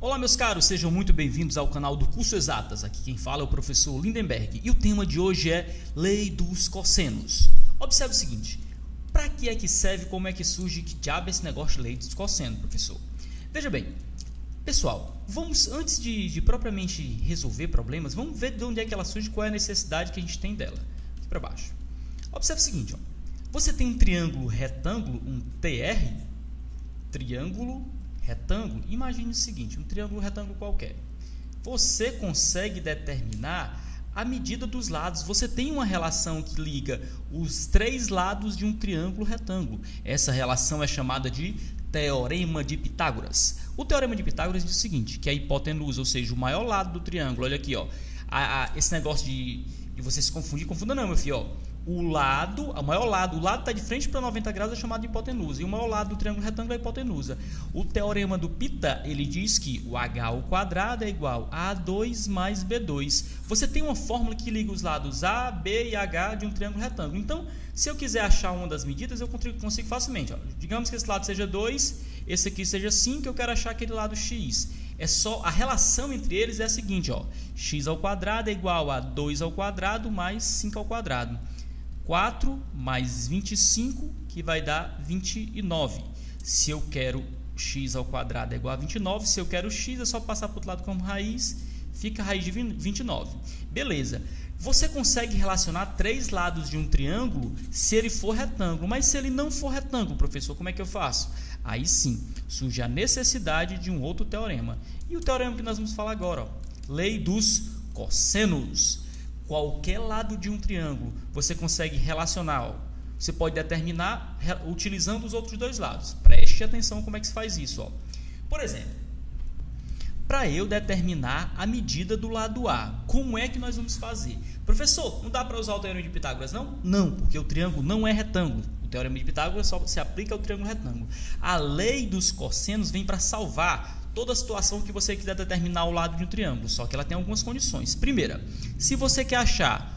Olá meus caros, sejam muito bem-vindos ao canal do Curso Exatas. Aqui quem fala é o professor Lindenberg e o tema de hoje é Lei dos Cossenos. Observe o seguinte, para que é que serve, como é que surge, que diabo é esse negócio de Lei dos Cossenos, professor? Veja bem, pessoal, vamos, antes de propriamente resolver problemas, vamos ver de onde é que ela surge, qual é a necessidade que a gente tem dela. Aqui para baixo. Observe o seguinte, ó. Você tem um triângulo retângulo, um TR, triângulo retângulo, imagine o seguinte, um triângulo retângulo qualquer. Você consegue determinar a medida dos lados. Você tem uma relação que liga os três lados de um triângulo retângulo. Essa relação é chamada de Teorema de Pitágoras. O Teorema de Pitágoras diz o seguinte, que a hipotenusa, ou seja, o maior lado do triângulo, olha aqui, ó, esse negócio de você se confundir, confunda não, meu filho, ó. O maior lado, o lado está de frente para 90 graus é chamado de hipotenusa. E o maior lado do triângulo retângulo é a hipotenusa. O teorema do Pita, ele diz que o h ao quadrado é igual a A2 mais B2. Você tem uma fórmula que liga os lados A, B e H de um triângulo retângulo. Então, se eu quiser achar uma das medidas, eu consigo facilmente. Ó. Digamos que esse lado seja 2, esse aqui seja 5, eu quero achar aquele lado x. É só a relação entre eles é a seguinte, ó. X ao quadrado é igual a 2 ao quadrado mais 5 ao quadrado. 4 mais 25, que vai dar 29. Se eu quero x ao quadrado é igual a 29, se eu quero x é só passar para o outro lado como raiz, fica a raiz de 29. Beleza. Você consegue relacionar três lados de um triângulo se ele for retângulo, mas se ele não for retângulo, professor, como é que eu faço? Aí sim, surge a necessidade de um outro teorema. E o teorema que nós vamos falar agora, ó, Lei dos Cossenos. Qualquer lado de um triângulo você consegue relacionar, ó. Você pode determinar utilizando os outros dois lados. Preste atenção como é que se faz isso, ó. Por exemplo, para eu determinar a medida do lado A, como é que nós vamos fazer? Professor, não dá para usar o Teorema de Pitágoras, não? Não, porque o triângulo não é retângulo. O Teorema de Pitágoras só se aplica ao triângulo retângulo. A lei dos cossenos vem para salvar toda a situação que você quiser determinar o lado de um triângulo, só que ela tem algumas condições. Primeira, se você quer achar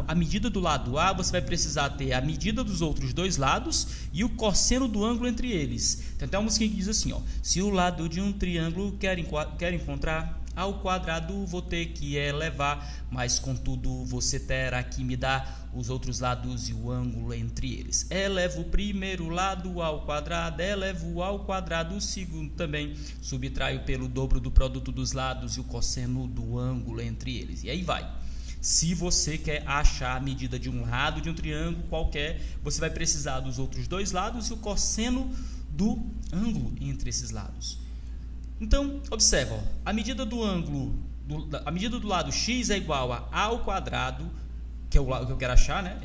a medida do lado A, você vai precisar ter a medida dos outros dois lados e o cosseno do ângulo entre eles. Tem até uma musiquinha que diz assim, ó, se o lado de um triângulo quer encontrar, ao quadrado vou ter que elevar, mas contudo você terá que me dar os outros lados e o ângulo entre eles. Elevo o primeiro lado ao quadrado, elevo ao quadrado o segundo também, subtraio pelo dobro do produto dos lados e o cosseno do ângulo entre eles. E aí vai. Se você quer achar a medida de um lado de um triângulo qualquer, você vai precisar dos outros dois lados e o cosseno do ângulo entre esses lados. Então, observa, ó, a medida do ângulo, a medida do lado x é igual a ao quadrado, que é o lado que eu quero achar, né?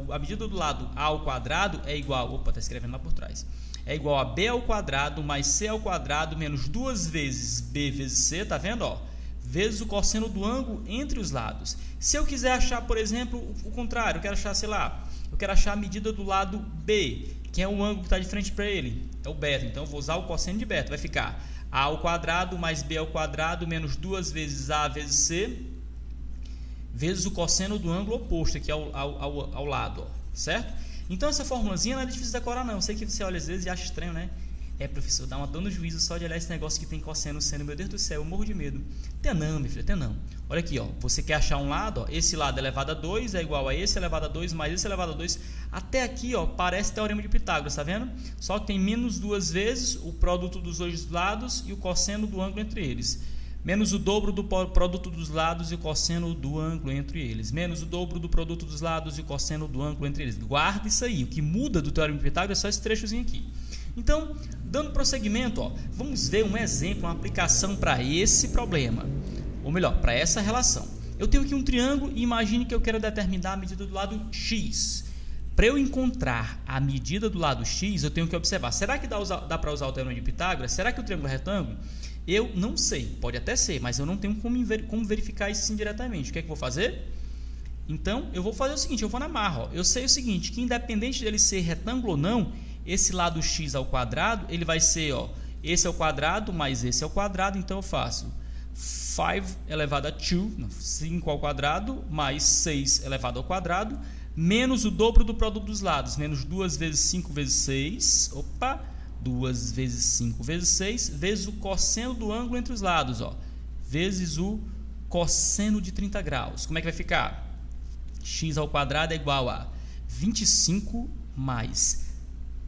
A medida do lado a ao quadrado é igual, opa, está escrevendo lá por trás, é igual a b ao quadrado mais c ao quadrado menos 2 vezes b vezes c, tá vendo, ó? Vezes o cosseno do ângulo entre os lados. Se eu quiser achar, por exemplo, o contrário, eu quero achar, sei lá, eu quero achar a medida do lado b, que é o ângulo que está de frente para ele, é o beta, então eu vou usar o cosseno de beta, vai ficar a ao quadrado mais b ao quadrado menos 2 vezes a vezes c, vezes o cosseno do ângulo oposto aqui ao lado, ó, certo? Então essa formulazinha não é difícil de decorar não, eu sei que você olha às vezes e acha estranho, né? É, professor, dá uma dor no juízo só de olhar esse negócio que tem cosseno, seno, meu Deus do céu, eu morro de medo. Tem não, meu filho, tem não. Olha aqui, ó, você quer achar um lado, ó, esse lado elevado a 2 é igual a esse elevado a 2 mais esse elevado a 2. Até aqui, ó, parece Teorema de Pitágoras, tá vendo? Só que tem menos 2 vezes o produto dos dois lados e o cosseno do ângulo entre eles. Menos o dobro do produto dos lados e o cosseno do ângulo entre eles. Menos o dobro do produto dos lados e o cosseno do ângulo entre eles. Guarda isso aí. O que muda do Teorema de Pitágoras é só esse trechozinho aqui. Então, dando prosseguimento, ó, vamos ver um exemplo, uma aplicação para esse problema. Ou melhor, para essa relação. Eu tenho aqui um triângulo e imagine que eu quero determinar a medida do lado x. Para eu encontrar a medida do lado x, eu tenho que observar. Será que dá para usar o Teorema de Pitágoras? Será que o triângulo é retângulo? Eu não sei, pode até ser, mas eu não tenho como verificar isso indiretamente. O que é que eu vou fazer? Então, eu vou fazer o seguinte, eu vou na marra. Ó. Eu sei o seguinte, que independente dele ser retângulo ou não, esse lado x ao quadrado, ele vai ser, ó, esse é o quadrado mais esse é o quadrado, então eu faço 5 elevado a 2, 5 ao quadrado, mais 6 elevado ao quadrado, menos o dobro do produto dos lados, menos 2 vezes 5 vezes 6, opa, 2 vezes 5 vezes 6, vezes o cosseno do ângulo entre os lados, ó, vezes o cosseno de 30 graus. Como é que vai ficar? X ao quadrado é igual a 25 mais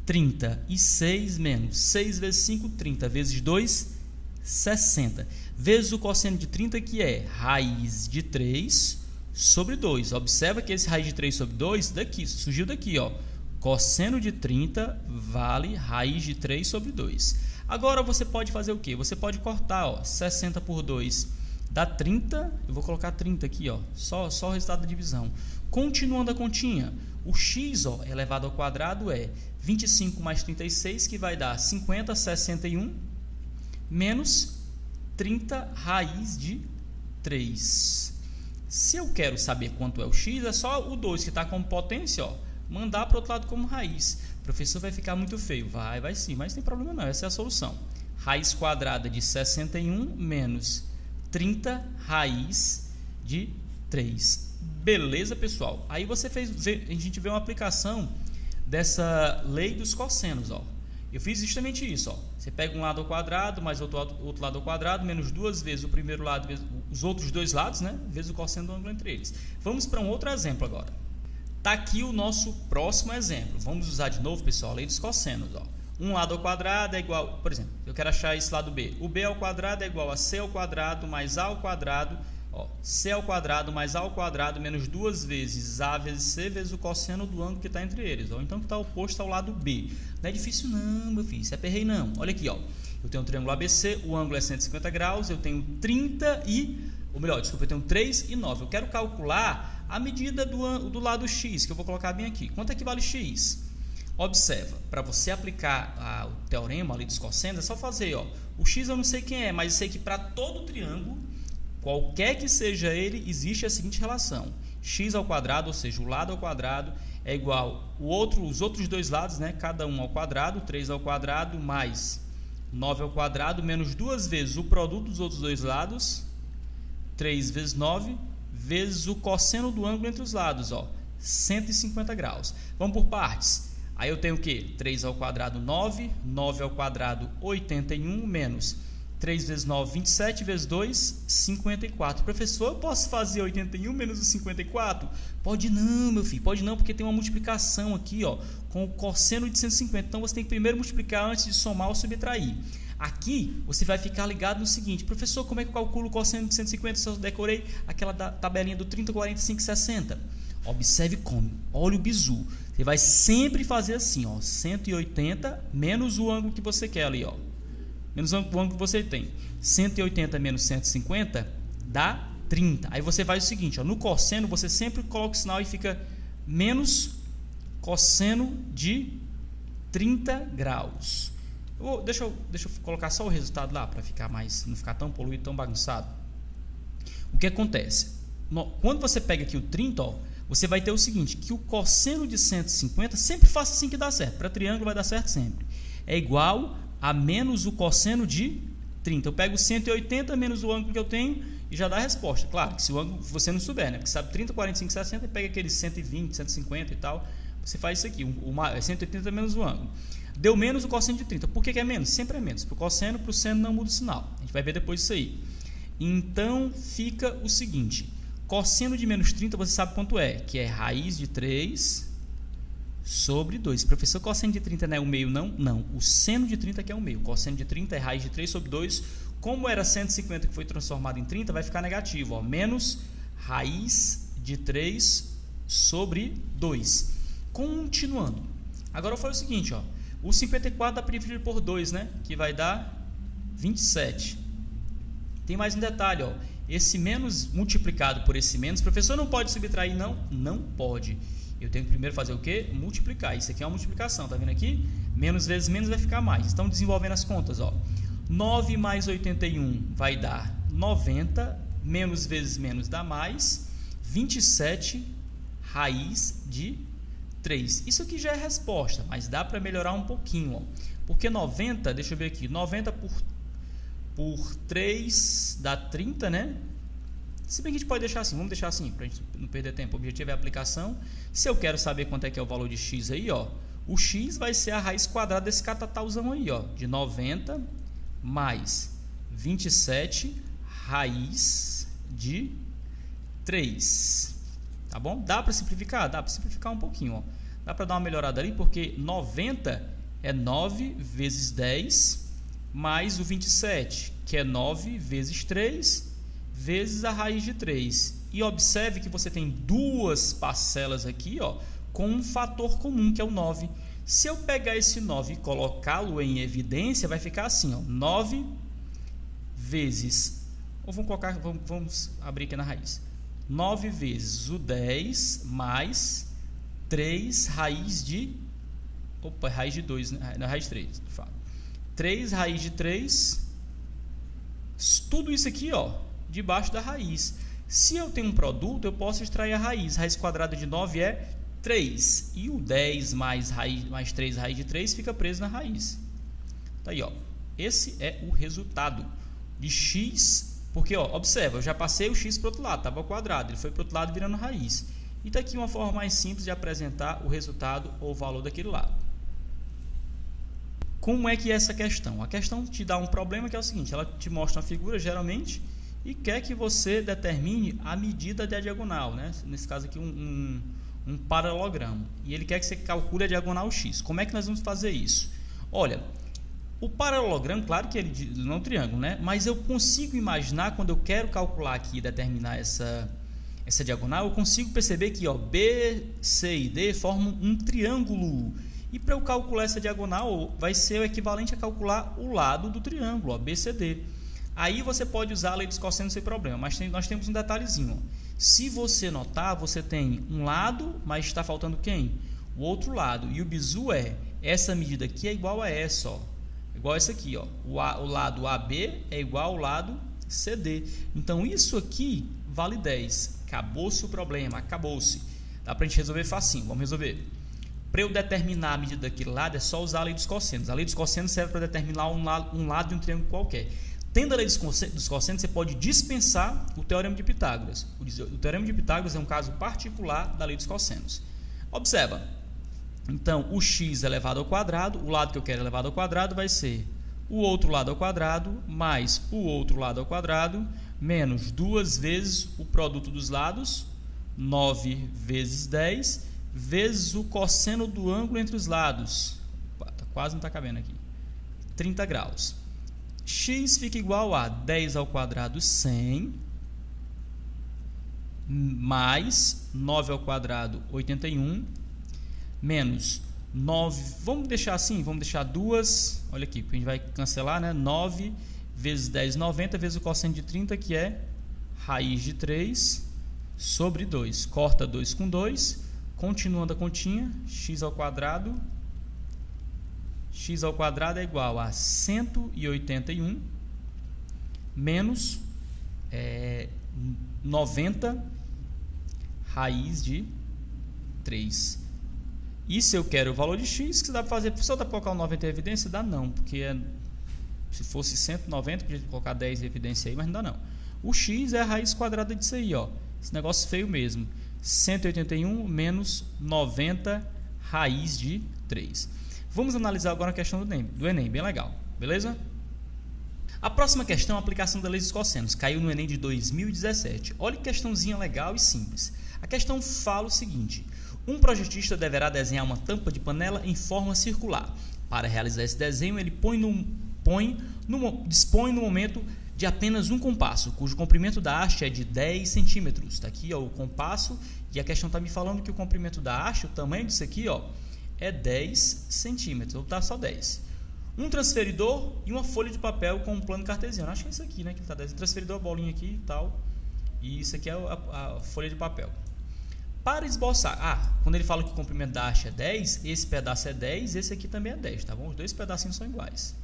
36 menos 6 vezes 5, 30, vezes 2, 60. Vezes o cosseno de 30, que é raiz de 3 sobre 2. Observa que esse raiz de 3 sobre 2, daqui, surgiu daqui, ó. Cosseno de 30 vale raiz de 3 sobre 2. Agora você pode fazer o quê? Você pode cortar, ó, 60 por 2 dá 30. Eu vou colocar 30 aqui, ó, só o resultado da divisão. Continuando a continha, o x, ó, elevado ao quadrado é 25 mais 36, que vai dar 50, 61, menos 30 raiz de 3. Se eu quero saber quanto é o x, é só o 2 que está como potência, ó, mandar para o outro lado como raiz. O professor vai ficar muito feio. Vai sim, mas não tem problema não, essa é a solução. Raiz quadrada de 61 menos 30 raiz de 3. Beleza, pessoal? Aí você a gente vê uma aplicação dessa lei dos cossenos, ó. Eu fiz justamente isso, ó. Você pega um lado ao quadrado, mais outro lado ao quadrado, menos 2 vezes o primeiro lado, vezes os outros dois lados, né? Vezes o cosseno do ângulo entre eles. Vamos para um outro exemplo agora. Tá aqui o nosso próximo exemplo. Vamos usar de novo, pessoal, a lei dos cossenos, ó. Um lado ao quadrado é igual, por exemplo, eu quero achar esse lado B. O B ao quadrado é igual a C ao quadrado mais A ao quadrado, ó, C ao quadrado mais A ao quadrado menos 2 vezes A vezes C vezes o cosseno do ângulo que está entre eles, ó. Então que está oposto ao lado B. Não é difícil não, meu filho, isso é perrei não. Olha aqui, ó. Eu tenho um triângulo ABC, o ângulo é 150 graus, eu tenho 30 e... Ou melhor, desculpa, eu tenho 3 e 9. Eu quero calcular a medida do lado X, que eu vou colocar bem aqui. Quanto é que vale X? Observa, para você aplicar o teorema ali dos cossenos, é só fazer, ó, o x eu não sei quem é, mas eu sei que para todo triângulo, qualquer que seja ele, existe a seguinte relação: x ao quadrado, ou seja, o lado ao quadrado, é igual os outros dois lados, né, cada um ao quadrado, 3 ao quadrado mais 9 ao quadrado, menos 2 vezes o produto dos outros dois lados, 3 vezes 9, vezes o cosseno do ângulo entre os lados, ó, 150 graus. Vamos por partes. Aí eu tenho o quê? 3 ao quadrado, 9. 9 ao quadrado, 81. Menos 3 vezes 9, 27. Vezes 2, 54. Professor, eu posso fazer 81 menos o 54? Pode não, meu filho. Pode não, porque tem uma multiplicação aqui, ó, com o cosseno de 150. Então, você tem que primeiro multiplicar antes de somar ou subtrair. Aqui, você vai ficar ligado no seguinte: professor, como é que eu calculo o cosseno de 150? Se eu decorei aquela tabelinha do 30, 45, 60. Observe como. Olha o bizu. Você vai sempre fazer assim, ó, 180 menos o ângulo que você quer ali, ó. Menos o ângulo que você tem. 180 menos 150 dá 30. Aí você faz o seguinte, ó, no cosseno você sempre coloca o sinal e fica menos cosseno de 30 graus. Deixa eu colocar só o resultado lá para ficar não ficar tão poluído, tão bagunçado. O que acontece? Quando você pega aqui o 30, ó, você vai ter o seguinte, que o cosseno de 150, sempre faça assim que dá certo. Para triângulo vai dar certo sempre. É igual a menos o cosseno de 30. Eu pego 180 menos o ângulo que eu tenho e já dá a resposta. Claro que se o ângulo você não souber, né? Porque sabe 30, 45, 60 e pega aqueles 120, 150 e tal. Você faz isso aqui, 180 menos o ângulo. Deu menos o cosseno de 30. Por que é menos? Sempre é menos. Para o cosseno, para o seno não muda o sinal. A gente vai ver depois isso aí. Então fica o seguinte: cosseno de menos 30, você sabe quanto é? Que é raiz de 3 sobre 2. Professor, cosseno de 30 não é o meio, não? Não, o seno de 30 que é o meio. Cosseno de 30 é raiz de 3 sobre 2. Como era 150 que foi transformado em 30, vai ficar negativo, ó. Menos raiz de 3 sobre 2. Continuando. Agora eu falo o seguinte, ó. O 54 dá para dividir por 2, né? Que vai dar 27. Tem mais um detalhe, ó. Esse menos multiplicado por esse menos, professor, não pode subtrair, não? Não pode. Eu tenho que primeiro fazer o quê? Multiplicar. Isso aqui é uma multiplicação, tá vendo aqui? Menos vezes menos vai ficar mais. Então, desenvolvendo as contas, ó. 9 mais 81 vai dar 90. Menos vezes menos dá mais 27 raiz de 3. Isso aqui já é resposta, mas dá para melhorar um pouquinho, ó. Porque 90, deixa eu ver aqui, 90 por 3 dá 30, né? Se bem que a gente pode deixar assim, vamos deixar assim, para a gente não perder tempo. O objetivo é a aplicação. Se eu quero saber quanto é que é o valor de x aí, ó, O x vai ser a raiz quadrada desse catatauzão aí, ó, de 90 mais 27 raiz de 3. Tá bom? Dá para simplificar? Dá para simplificar um pouquinho, ó. Dá para dar uma melhorada ali, porque 90 é 9 vezes 10 mais o 27, que é 9 vezes 3 vezes a raiz de 3. E observe que você tem duas parcelas aqui, ó, com um fator comum, que é o 9. Se eu pegar esse 9 e colocá-lo em evidência, vai ficar assim, ó, 9 vezes, ou vamos abrir aqui na raiz, 9 vezes o 10 mais 3 raiz de, raiz de 2, né? Não, raiz de 3, 3 raiz de 3, tudo isso aqui, ó, debaixo da raiz. Se eu tenho um produto, eu posso extrair a raiz. Raiz quadrada de 9 é 3. E o 10 mais 3 raiz de 3 fica preso na raiz. Tá aí, ó. Esse é o resultado de x. Porque, ó, observa, eu já passei o x para o outro lado, estava ao quadrado. Ele foi para o outro lado virando raiz. E tá aqui uma forma mais simples de apresentar o resultado ou o valor daquele lado. Como é que é essa questão? A questão te dá um problema que é o seguinte. Ela te mostra uma figura, geralmente, e quer que você determine a medida da diagonal, né? Nesse caso aqui um paralelogramo, e ele quer que você calcule a diagonal x. Como é que nós vamos fazer isso? Olha, o paralelogramo, claro que ele não é um triângulo, né? Mas eu consigo imaginar, quando eu quero calcular aqui e determinar essa diagonal, eu consigo perceber que, ó, B, C e D formam um triângulo. E para eu calcular essa diagonal, vai ser o equivalente a calcular o lado do triângulo, ó, BCD. Aí você pode usar a lei dos cossenos sem problema, mas nós temos um detalhezinho. Ó. Se você notar, você tem um lado, mas está faltando quem? O outro lado. E o bizu é, essa medida aqui é igual a essa, ó. Igual a essa aqui, ó. O lado AB é igual ao lado CD. Então isso aqui vale 10. Acabou-se o problema, acabou-se. Dá para a gente resolver facinho, vamos resolver. Para eu determinar a medida daquele lado, é só usar a lei dos cossenos. A lei dos cossenos serve para determinar um lado de um triângulo qualquer. Tendo a lei dos cossenos, você pode dispensar o teorema de Pitágoras. O teorema de Pitágoras é um caso particular da lei dos cossenos. Observa. Então, o x elevado ao quadrado, o lado que eu quero elevado ao quadrado vai ser o outro lado ao quadrado mais o outro lado ao quadrado menos 2 vezes o produto dos lados, 9 vezes 10, vezes o cosseno do ângulo entre os lados. Quase não está cabendo aqui. 30 graus. X fica igual a 10 ao quadrado 100 mais 9 ao quadrado 81 menos 9, vamos deixar assim, vamos deixar duas, olha aqui, a gente vai cancelar, né? 9 vezes 10, 90 vezes o cosseno de 30, que é raiz de 3 sobre 2, corta 2 com 2, continuando a continha, x ao quadrado é igual a 181 menos 90 raiz de 3. E se eu quero o valor de x, que dá para fazer, só dá para colocar o 90 em evidência? Dá não, porque se fosse 190, podia colocar 10 em evidência aí, mas não dá não. O x é a raiz quadrada disso aí, ó. Esse negócio feio mesmo. 181 menos 90 raiz de 3. Vamos analisar agora a questão do Enem, bem legal, beleza? A próxima questão é a aplicação da lei dos cossenos. Caiu no Enem de 2017. Olha que questãozinha legal e simples. A questão fala o seguinte: um projetista deverá desenhar uma tampa de panela em forma circular. Para realizar esse desenho, ele dispõe no momento de apenas um compasso, cujo comprimento da haste é de 10 centímetros. Está aqui, ó, o compasso, e a questão está me falando que o comprimento da haste, o tamanho disso aqui, ó, é 10 centímetros, ou tá só 10. Um transferidor e uma folha de papel com um plano cartesiano. Acho que é isso aqui, né? Que tá 10. Transferidor, a bolinha aqui e tal. E isso aqui é a folha de papel. Para esboçar, quando ele fala que o comprimento da haste é 10, esse pedaço é 10, esse aqui também é 10, tá bom? Os dois pedacinhos são iguais.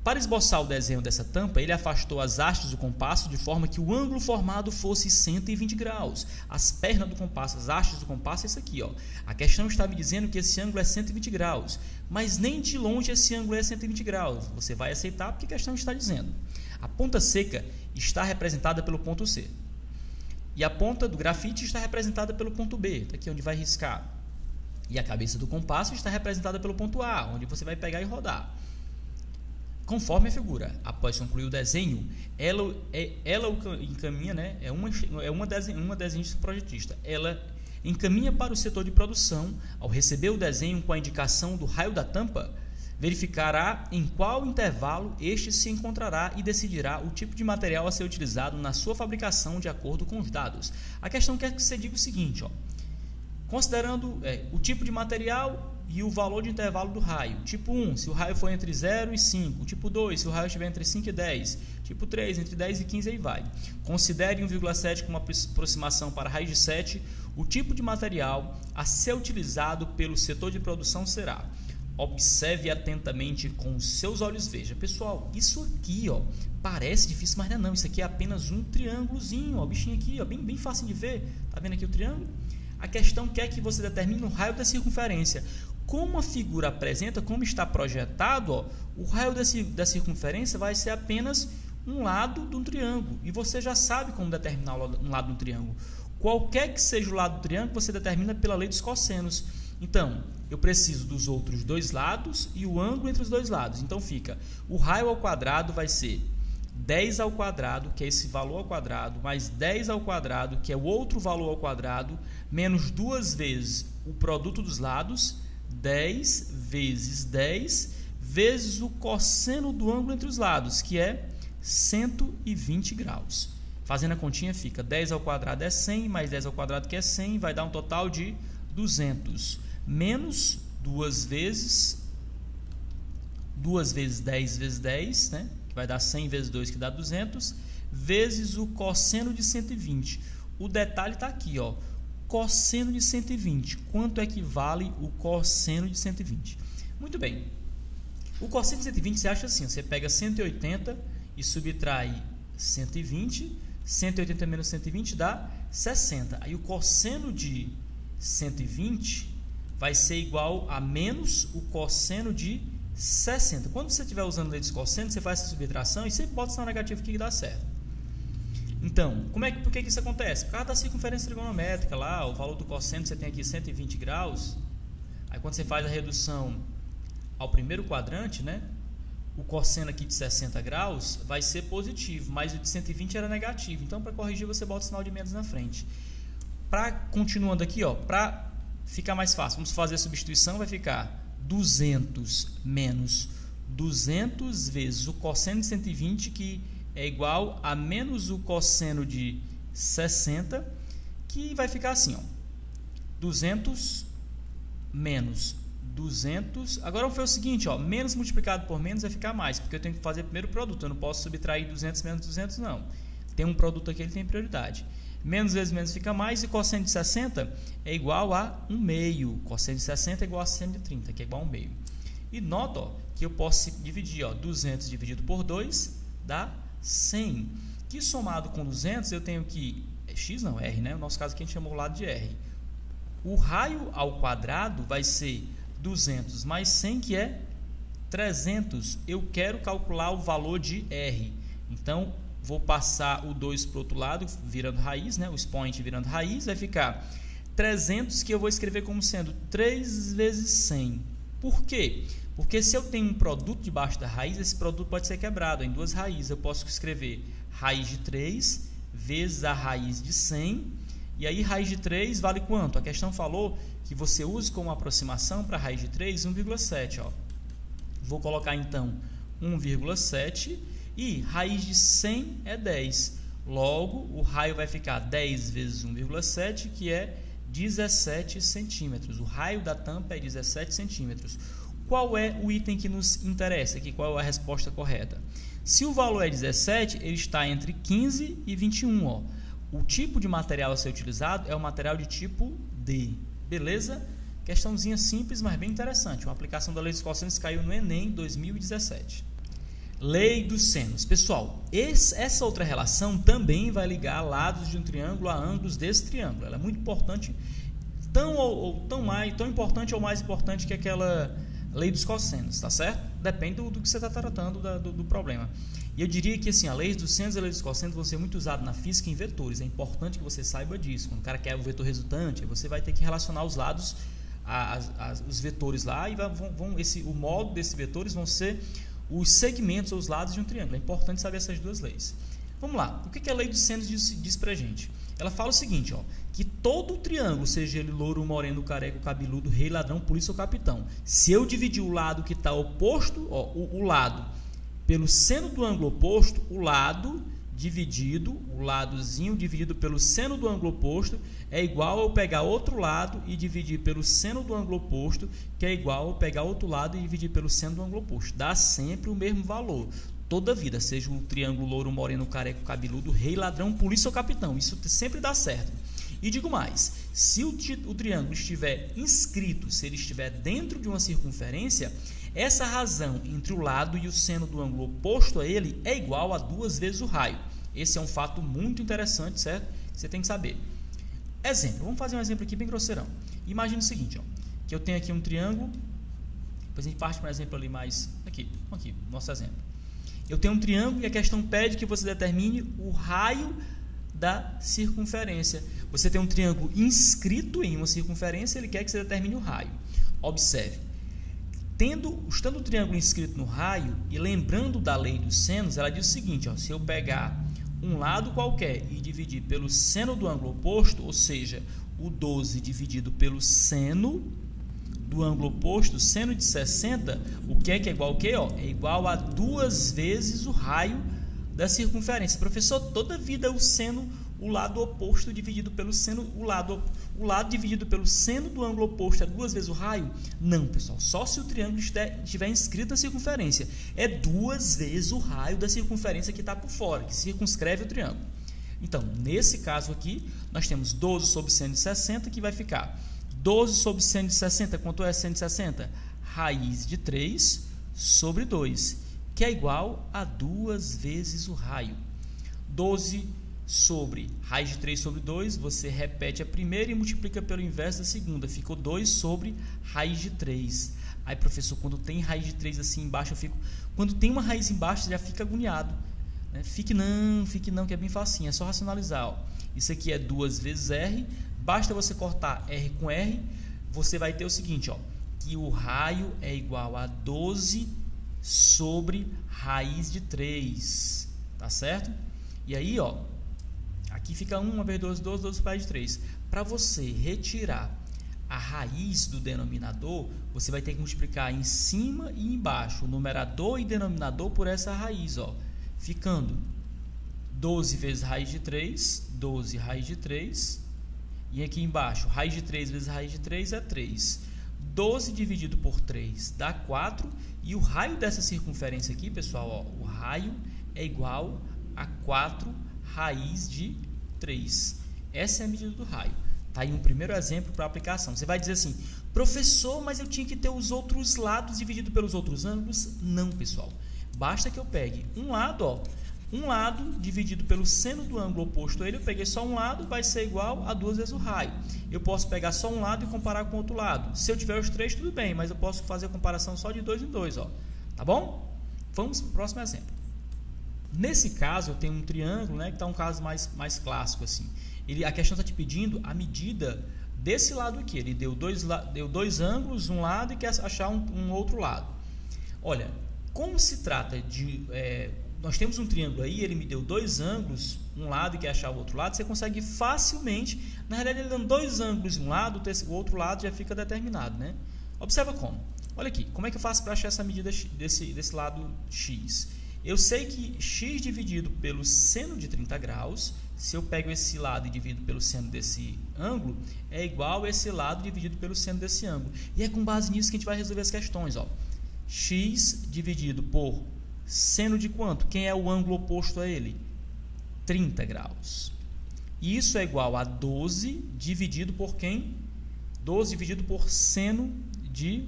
Para esboçar o desenho dessa tampa, ele afastou as hastes do compasso de forma que o ângulo formado fosse 120 graus. As pernas do compasso, as hastes do compasso é isso aqui, ó. A questão está me dizendo que esse ângulo é 120 graus, mas nem de longe esse ângulo é 120 graus. Você vai aceitar porque a questão está dizendo. A ponta seca está representada pelo ponto C. E a ponta do grafite está representada pelo ponto B, aqui onde vai riscar. E a cabeça do compasso está representada pelo ponto A, onde você vai pegar e rodar. Conforme a figura, após concluir o desenho, ela encaminha, né? uma desenhista projetista. Ela encaminha para o setor de produção. Ao receber o desenho com a indicação do raio da tampa, verificará em qual intervalo este se encontrará e decidirá o tipo de material a ser utilizado na sua fabricação de acordo com os dados. A questão quer que você diga o seguinte, ó, considerando o tipo de material e o valor de intervalo do raio. Tipo 1, se o raio for entre 0 e 5. Tipo 2, se o raio estiver entre 5 e 10. Tipo 3, entre 10 e 15, aí vai. Considere 1,7 como uma aproximação para a raiz de 7. O tipo de material a ser utilizado pelo setor de produção será: observe atentamente com os seus olhos, veja. Pessoal, isso aqui, ó, parece difícil, mas não. Isso aqui é apenas um triângulozinho, ó, o bichinho aqui, ó, bem fácil de ver. Tá vendo aqui o triângulo? A questão quer que você determine o raio da circunferência. Como a figura apresenta, como está projetado, ó, o raio da circunferência vai ser apenas um lado de um triângulo. E você já sabe como determinar um lado de um triângulo. Qualquer que seja o lado do triângulo, você determina pela lei dos cossenos. Então, eu preciso dos outros dois lados e o ângulo entre os dois lados. Então, fica o raio ao quadrado vai ser 10 ao quadrado, que é esse valor ao quadrado, mais 10 ao quadrado, que é o outro valor ao quadrado, menos 2 vezes o produto dos lados, 10 vezes 10, vezes o cosseno do ângulo entre os lados, que é 120 graus. Fazendo a continha, fica 10 ao quadrado é 100, mais 10 ao quadrado que é 100, vai dar um total de 200, menos 2 vezes 10 vezes 10, né? Que vai dar 100 vezes 2, que dá 200, vezes o cosseno de 120. O detalhe está aqui, ó, cosseno de 120. Quanto é que vale o cosseno de 120? Muito bem. O cosseno de 120 você acha assim, você pega 180 e subtrai 120, 180 menos 120 dá 60. Aí o cosseno de 120 vai ser igual a menos o cosseno de 60. Quando você estiver usando a lei dos cossenos, você faz essa subtração e sempre bota o sinal negativo aqui que dá certo. Então, por que isso acontece? Por causa da circunferência trigonométrica lá, o valor do cosseno você tem aqui 120 graus. Aí quando você faz a redução ao primeiro quadrante, né, o cosseno aqui de 60 graus vai ser positivo, mas o de 120 era negativo. Então, para corrigir, você bota o sinal de menos na frente. Continuando aqui, para ficar mais fácil, vamos fazer a substituição, vai ficar 200 menos 200 vezes o cosseno de 120, que é igual a menos o cosseno de 60, que vai ficar assim, ó, 200 menos 200. Agora foi o seguinte, ó, menos multiplicado por menos vai ficar mais, porque eu tenho que fazer primeiro o produto, eu não posso subtrair 200 menos 200, não. Tem um produto aqui, ele tem prioridade. Menos vezes menos fica mais, e cosseno de 60 é igual a 1/2. Cosseno de 60 é igual a seno de 30, que é igual a 1/2. E nota, ó, que eu posso dividir, ó, 200 dividido por 2 dá 100. Que somado com 200 eu tenho que... x não, r, né? No nosso caso aqui a gente chamou o lado de r. O raio ao quadrado vai ser 200 mais 100, que é 300. Eu quero calcular o valor de r. Então, vou passar o 2 para o outro lado, virando raiz, né? O expoente virando raiz, vai ficar 300, que eu vou escrever como sendo 3 vezes 100. Por quê? Porque se eu tenho um produto debaixo da raiz, esse produto pode ser quebrado em duas raízes. Eu posso escrever raiz de 3 vezes a raiz de 100. E aí, raiz de 3 vale quanto? A questão falou que você use como aproximação para a raiz de 3, 1,7. Ó. Vou colocar, então, 1,7. E raiz de 100 é 10. Logo, o raio vai ficar 10 vezes 1,7, que é 17 centímetros. O raio da tampa é 17 centímetros. Qual é o item que nos interessa aqui? Qual é a resposta correta? Se o valor é 17, ele está entre 15 e 21. Ó. O tipo de material a ser utilizado é o material de tipo D. Beleza? Questãozinha simples, mas bem interessante. Uma aplicação da lei dos cossenos caiu no Enem 2017. Lei dos senos. Pessoal, essa outra relação também vai ligar lados de um triângulo a ângulos desse triângulo. Ela é muito importante, tão importante ou mais importante que aquela lei dos cossenos, tá certo? Depende do que você está tratando do problema. E eu diria que assim, a lei dos senos e a lei dos cossenos vão ser muito usadas na física em vetores. É importante que você saiba disso. Quando o cara quer o vetor resultante, você vai ter que relacionar os lados os vetores lá e o modo desses vetores vão ser os segmentos ou os lados de um triângulo. É importante saber essas duas leis. Vamos lá, o que a lei dos senos diz pra gente? Ela fala o seguinte, ó, que todo triângulo, seja ele louro, moreno, careca, cabeludo, rei, ladrão, polícia ou capitão, se eu dividir o lado que está oposto, ó, o lado pelo seno do ângulo oposto, o ladozinho dividido pelo seno do ângulo oposto é igual a eu pegar outro lado e dividir pelo seno do ângulo oposto, que é igual a eu pegar outro lado e dividir pelo seno do ângulo oposto. Dá sempre o mesmo valor. Toda vida, seja o triângulo louro, moreno, careca, cabeludo, rei, ladrão, polícia ou capitão. Isso sempre dá certo. E digo mais, se o triângulo estiver inscrito, se ele estiver dentro de uma circunferência, essa razão entre o lado e o seno do ângulo oposto a ele é igual a 2 vezes o raio. Esse é um fato muito interessante, certo? Você tem que saber. Exemplo, vamos fazer um exemplo aqui bem grosseirão. Imagina o seguinte, ó, que eu tenho aqui um triângulo, depois a gente parte para um exemplo ali mais, aqui, nosso exemplo. Eu tenho um triângulo e a questão pede que você determine o raio da circunferência. Você tem um triângulo inscrito em uma circunferência, ele quer que você determine o raio. Observe, estando o triângulo inscrito no raio e lembrando da lei dos senos, ela diz o seguinte, ó, se eu pegar um lado qualquer e dividir pelo seno do ângulo oposto, ou seja, o 12 dividido pelo seno do ângulo oposto, seno de 60, o que é igual ao quê? Ó, é igual a 2 vezes o raio da circunferência. Professor, toda vida o seno, o lado oposto dividido pelo seno, o lado dividido pelo seno do ângulo oposto é 2 vezes o raio? Não, pessoal, só se o triângulo estiver inscrito na circunferência. É 2 vezes o raio da circunferência que está por fora, que circunscreve o triângulo. Então, nesse caso aqui, nós temos 12 sobre seno de 60, que vai ficar 12 sobre seno de 60, quanto é seno de 60? Raiz de 3 sobre 2, que é igual a 2 vezes o raio. 12 sobre raiz de 3 sobre 2, você repete a primeira e multiplica pelo inverso da segunda. Ficou 2 sobre raiz de 3. Aí, professor, quando tem raiz de 3 assim embaixo, quando tem uma raiz embaixo, você já fica agoniado. Né? Fique não, que é bem facinho, é só racionalizar. Ó. Isso aqui é 2 vezes R, basta você cortar R com R, você vai ter o seguinte, ó, que o raio é igual a 12 sobre raiz de 3, tá certo? E aí, ó, aqui fica 1 vezes 12, 12 sobre raiz de 3. Para você retirar a raiz do denominador, você vai ter que multiplicar em cima e embaixo, o numerador e denominador por essa raiz, ó, ficando 12 vezes raiz de 3, 12 raiz de 3, e aqui embaixo, raiz de 3 vezes raiz de 3 é 3. 12 dividido por 3 dá 4, e o raio dessa circunferência aqui, pessoal, ó, o raio é igual a 4 raiz de 3. Essa é a medida do raio. Tá aí um primeiro exemplo para aplicação. Você vai dizer assim, professor, mas eu tinha que ter os outros lados dividido pelos outros ângulos? Não, pessoal. Basta que eu pegue um lado, ó, um lado dividido pelo seno do ângulo oposto a ele, eu peguei só um lado, vai ser igual a 2 vezes o raio. Eu posso pegar só um lado e comparar com o outro lado. Se eu tiver os 3, tudo bem, mas eu posso fazer a comparação só de 2 em 2, ó. Tá bom? Vamos para o próximo exemplo. Nesse caso, eu tenho um triângulo, né, que está um caso mais clássico assim. A questão está te pedindo a medida desse lado aqui. Ele deu dois ângulos, um lado, e quer achar um outro lado. Olha, como se trata de... nós temos um triângulo aí, ele me deu 2 ângulos, um lado e quer achar o outro lado, você consegue facilmente, na realidade ele dando 2 ângulos em um lado, o outro lado já fica determinado, né? Observa como. Olha aqui, como é que eu faço para achar essa medida desse lado x? Eu sei que x dividido pelo seno de 30 graus, se eu pego esse lado e divido pelo seno desse ângulo, é igual a esse lado dividido pelo seno desse ângulo. E é com base nisso que a gente vai resolver as questões, ó. X dividido por seno de quanto? Quem é o ângulo oposto a ele? 30 graus. Isso é igual a 12 dividido por quem? 12 dividido por seno de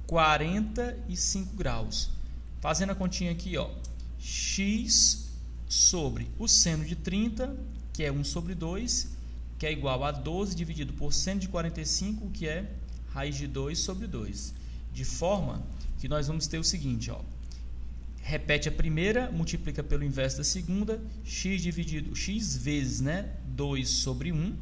45 graus. Fazendo a continha aqui, ó, x sobre o seno de 30, que é 1 sobre 2, que é igual a 12 dividido por seno de 45, que é raiz de 2 sobre 2. De forma que nós vamos ter o seguinte, ó, repete a primeira, multiplica pelo inverso da segunda, x vezes, né, 2 sobre 1,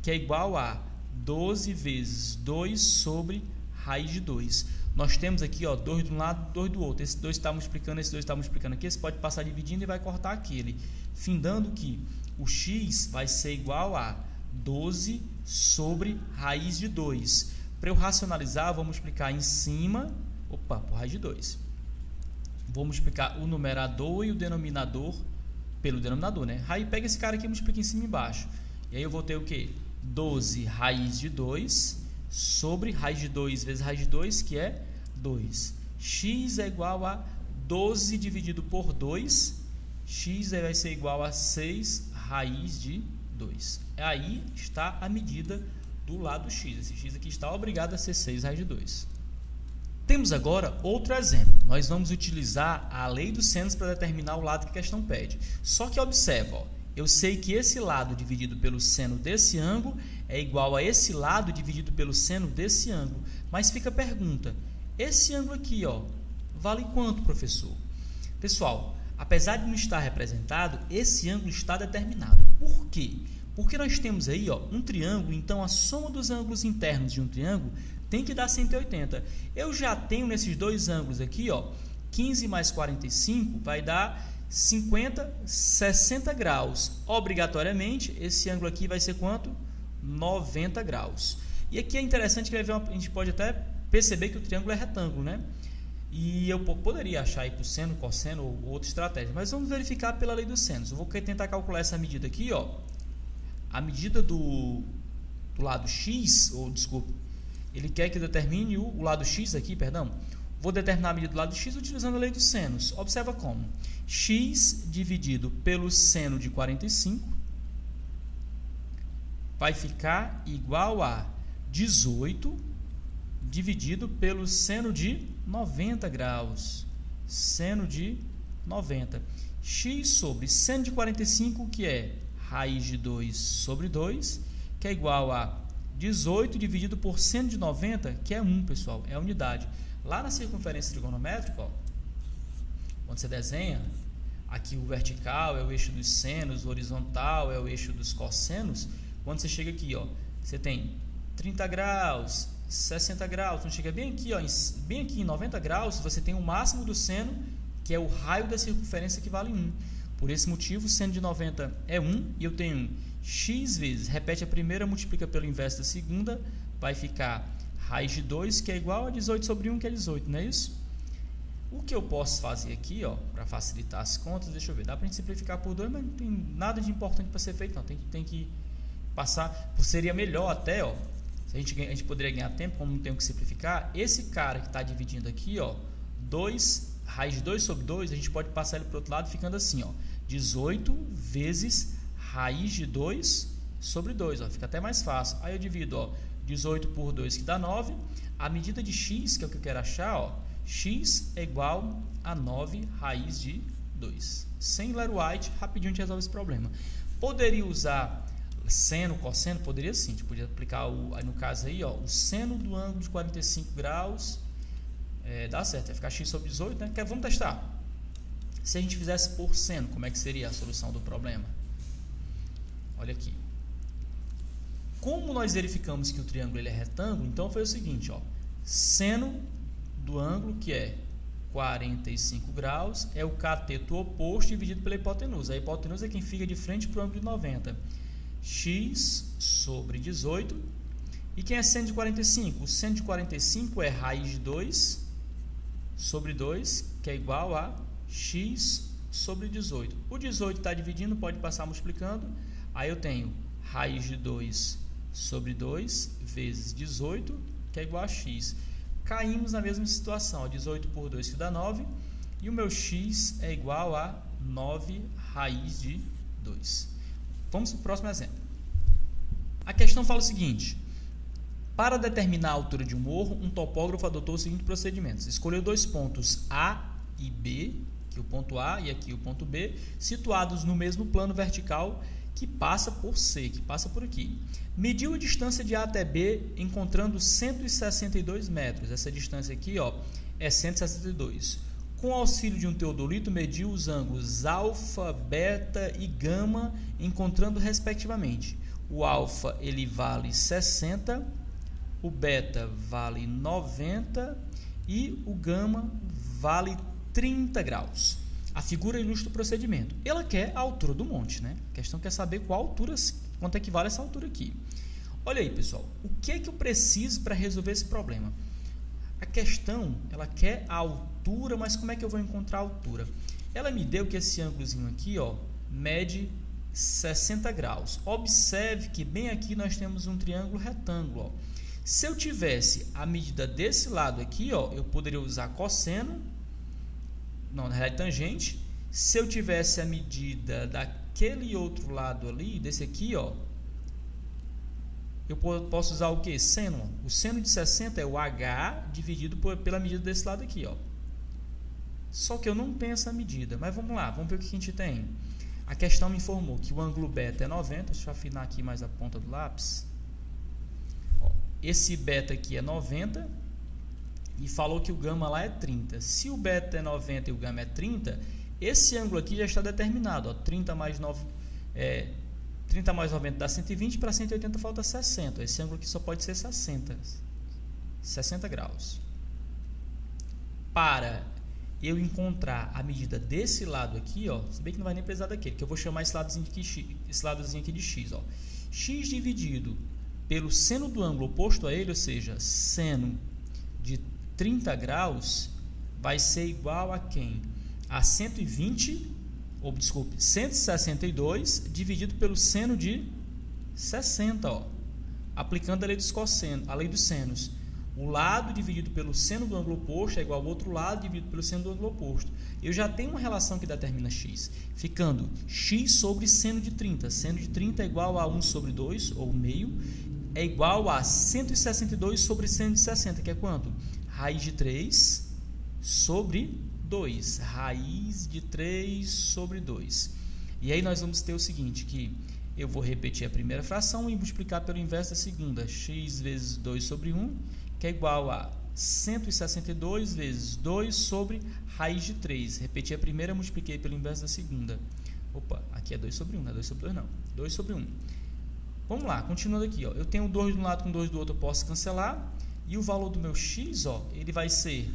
que é igual a 12 vezes 2 sobre raiz de 2. Nós temos aqui, ó, 2 de um lado, 2 do outro. Esse 2 está multiplicando, esse 2 está multiplicando aqui. Você pode passar dividindo e vai cortar aquele. Findando que o x vai ser igual a 12 sobre raiz de 2. Para eu racionalizar, vou multiplicar em cima, por raiz de 2. Vou multiplicar o numerador e o denominador pelo denominador, né? Aí pega esse cara aqui e multiplica em cima e embaixo. E aí eu vou ter o quê? 12 raiz de 2 sobre raiz de 2 vezes raiz de 2, que é 2. X é igual a 12 dividido por 2. X vai ser igual a 6 raiz de 2. Aí está a medida do lado x. Esse x aqui está obrigado a ser 6 raiz de 2. Temos agora outro exemplo. Nós vamos utilizar a lei dos senos para determinar o lado que a questão pede. Só que observa, ó, eu sei que esse lado dividido pelo seno desse ângulo é igual a esse lado dividido pelo seno desse ângulo. Mas fica a pergunta, esse ângulo aqui, ó, vale quanto, professor? Pessoal, apesar de não estar representado, esse ângulo está determinado. Por quê? Porque nós temos aí, ó, um triângulo, então a soma dos ângulos internos de um triângulo tem que dar 180. Eu já tenho nesses dois ângulos aqui, ó, 15 mais 45 vai dar 50, 60 graus. Obrigatoriamente, esse ângulo aqui vai ser quanto? 90 graus. E aqui é interessante que a gente pode até perceber que o triângulo é retângulo, né? E eu poderia achar aí por seno, cosseno ou outra estratégia, mas vamos verificar pela lei dos senos. Eu vou tentar calcular essa medida aqui, ó. A medida do lado x, ou desculpa, ele quer que eu determine o lado x aqui, perdão. Vou determinar a medida do lado x utilizando a lei dos senos. Observa como. X dividido pelo seno de 45 vai ficar igual a 18 dividido pelo seno de 90 graus. Seno de 90. X sobre seno de 45, que é raiz de 2 sobre 2, que é igual a 18 dividido por seno de 90, que é 1, pessoal, é a unidade. Lá na circunferência trigonométrica, ó, quando você desenha, aqui o vertical é o eixo dos senos, o horizontal é o eixo dos cossenos. Quando você chega aqui, ó, você tem 30 graus, 60 graus, quando chega bem aqui, ó, bem aqui em 90 graus, você tem o máximo do seno, que é o raio da circunferência, que vale 1. Por esse motivo, o seno de 90 é 1, e eu tenho x vezes, repete a primeira, multiplica pelo inverso da segunda, vai ficar raiz de 2, que é igual a 18 sobre 1, que é 18, não é isso? O que eu posso fazer aqui, ó, para facilitar as contas, deixa eu ver, dá para a gente simplificar por 2, mas não tem nada de importante para ser feito, não, tem que passar, seria melhor até, ó, a gente poderia ganhar tempo, como não tem o que simplificar, esse cara que está dividindo aqui, ó, 2, raiz de 2 sobre 2, a gente pode passar ele para o outro lado ficando assim, ó, 18 vezes raiz de 2 sobre 2, ó, fica até mais fácil. Aí eu divido, ó, 18 por 2, que dá 9. A medida de x, que é o que eu quero achar, ó, x é igual a 9 raiz de 2. Sem Lero White, rapidinho a gente resolve esse problema. Poderia usar seno, cosseno? Poderia sim. A gente podia aplicar, no caso aí, ó, o seno do ângulo de 45 graus. Dá certo, vai ficar x sobre 18, né? Vamos testar. Se a gente fizesse por seno, como é que seria a solução do problema? Olha aqui. Como nós verificamos que o triângulo ele é retângulo, então foi o seguinte, ó, seno do ângulo, que é 45 graus, é o cateto oposto dividido pela hipotenusa. A hipotenusa é quem fica de frente para o ângulo de 90. X sobre 18. E quem é seno de 45? O seno de 45 é raiz de 2 sobre 2, que é igual a x sobre 18. O 18 está dividindo, pode passar multiplicando. Aí eu tenho raiz de 2 sobre 2 vezes 18, que é igual a x. Caímos na mesma situação, 18 por 2 que dá 9, e o meu x é igual a 9 raiz de 2. Vamos para o próximo exemplo. A questão fala o seguinte: para determinar a altura de um morro, um topógrafo adotou os seguintes procedimentos. Escolheu dois pontos A e B, aqui o ponto A e aqui o ponto B, situados no mesmo plano vertical que passa por C, que passa por aqui. Mediu a distância de A até B, encontrando 162 metros. Essa distância aqui, ó, é 162. Com o auxílio de um teodolito, mediu os ângulos alfa, beta e gama, encontrando respectivamente o alfa ele vale 60, o beta vale 90 e o gama vale 30 graus. A figura ilustra o procedimento. Ela quer a altura do monte, né? A questão quer saber qual altura, quanto é que vale essa altura aqui. Olha aí, pessoal, o que é que eu preciso para resolver esse problema? A questão, ela quer a altura, mas como é que eu vou encontrar a altura? Ela me deu que esse ângulozinho aqui, ó, mede 60 graus. Observe que bem aqui nós temos um triângulo retângulo, ó. Se eu tivesse a medida desse lado aqui, ó, eu poderia usar cosseno, não, na realidade tangente. Se eu tivesse a medida daquele outro lado ali, desse aqui, ó, eu posso usar o que? Seno. O seno de 60 é o H dividido pela medida desse lado aqui, ó. Só que eu não tenho essa medida, mas vamos lá, vamos ver o que a gente tem. A questão me informou que o ângulo beta é 90, deixa eu afinar aqui mais a ponta do lápis. Ó, esse beta aqui é 90 e falou que o gama lá é 30. Se o beta é 90 e o gama é 30, esse ângulo aqui já está determinado, ó, 30 mais 90 dá 120, para 180 falta 60. Esse ângulo aqui só pode ser 60 graus. Para eu encontrar a medida desse lado aqui, ó, se bem que não vai nem precisar daquele, que eu vou chamar esse ladozinho aqui de x, ó. X dividido pelo seno do ângulo oposto a ele, ou seja, seno de 30 graus, vai ser igual a quem? A 162 dividido pelo seno de 60, ó. Aplicando a lei dos cossenos, a lei dos senos. O lado dividido pelo seno do ângulo oposto é igual ao outro lado dividido pelo seno do ângulo oposto. Eu já tenho uma relação que determina x, ficando x sobre seno de 30. Seno de 30 é igual a 1 sobre 2, ou meio, é igual a 162 sobre seno de 60, que é quanto? Raiz de 3 sobre 2. Raiz de 3 sobre 2. E aí nós vamos ter o seguinte, que eu vou repetir a primeira fração e multiplicar pelo inverso da segunda. X vezes 2 sobre 1, que é igual a 162 vezes 2 sobre raiz de 3. Repeti a primeira, multipliquei pelo inverso da segunda. Opa, aqui é 2 sobre 1, não é 2 sobre 2 não. 2 sobre 1. Vamos lá, continuando aqui, ó. Eu tenho 2 de um lado com 2 do outro, eu posso cancelar. E o valor do meu x, ó, ele vai ser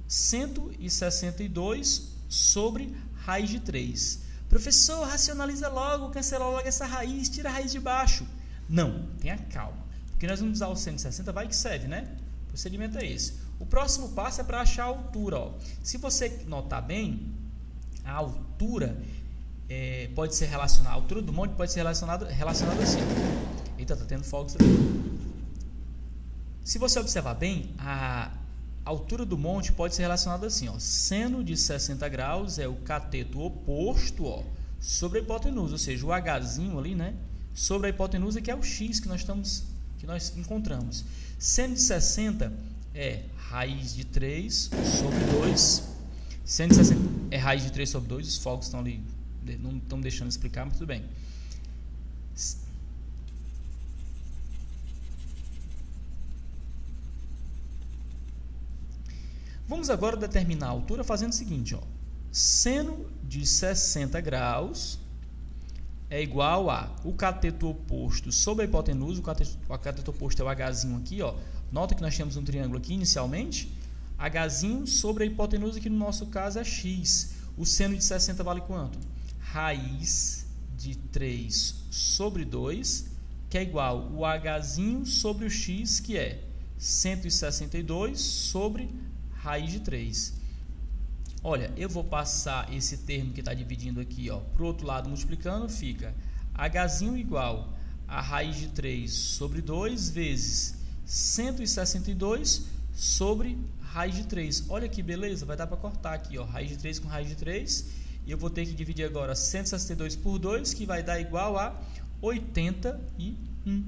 162 sobre raiz de 3. Professor, racionaliza logo, cancela logo essa raiz, tira a raiz de baixo. Não, tenha calma. Porque nós vamos usar o seno de 60, vai que serve, né? O procedimento é esse. O próximo passo é para achar a altura, ó. Se você notar bem, a altura pode ser relacionada, a altura do monte pode ser relacionada assim. Eita, tá tendo fogos ali. Se você observar bem, a altura do monte pode ser relacionada assim, ó. Seno de 60 graus é o cateto oposto, ó, sobre a hipotenusa, ou seja, o Hzinho ali, né? Sobre a hipotenusa, que é o x que nós encontramos. Seno de 60 é raiz de 3 sobre 2. Seno de 60 é raiz de 3 sobre 2. Os fogos estão ali, não estão me deixando explicar, mas tudo bem. Vamos agora determinar a altura fazendo o seguinte, ó. Seno de 60 graus é igual a o cateto oposto sobre a hipotenusa. O cateto oposto é o Hzinho aqui, ó. Nota que nós temos um triângulo aqui inicialmente. Hzinho sobre a hipotenusa, que no nosso caso é x. O seno de 60 vale quanto? Raiz de 3 sobre 2, que é igual o Hzinho sobre o x, que é 162 sobre raiz de 3. Olha, eu vou passar esse termo que está dividindo aqui, ó, para o outro lado multiplicando, fica Hzinho igual a raiz de 3 sobre 2 vezes 162 sobre raiz de 3. Olha que beleza, vai dar para cortar aqui, ó, raiz de 3 com raiz de 3. E eu vou ter que dividir agora 162 por 2, que vai dar igual a 81.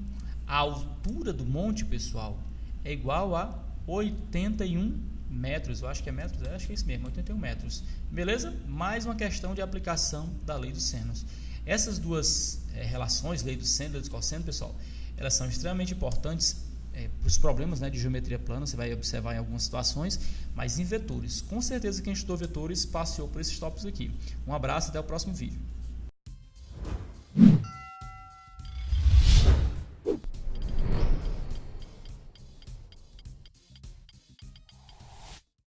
A altura do monte, pessoal, é igual a 81 metros, eu acho que é metros, acho que é isso mesmo, 81 metros. Beleza? Mais uma questão de aplicação da lei dos senos. Essas duas relações, lei do seno e lei dos cossenos, pessoal, elas são extremamente importantes para os problemas, né, de geometria plana. Você vai observar em algumas situações, mas em vetores. Com certeza quem estudou vetores passeou por esses tópicos aqui. Um abraço, até o próximo vídeo.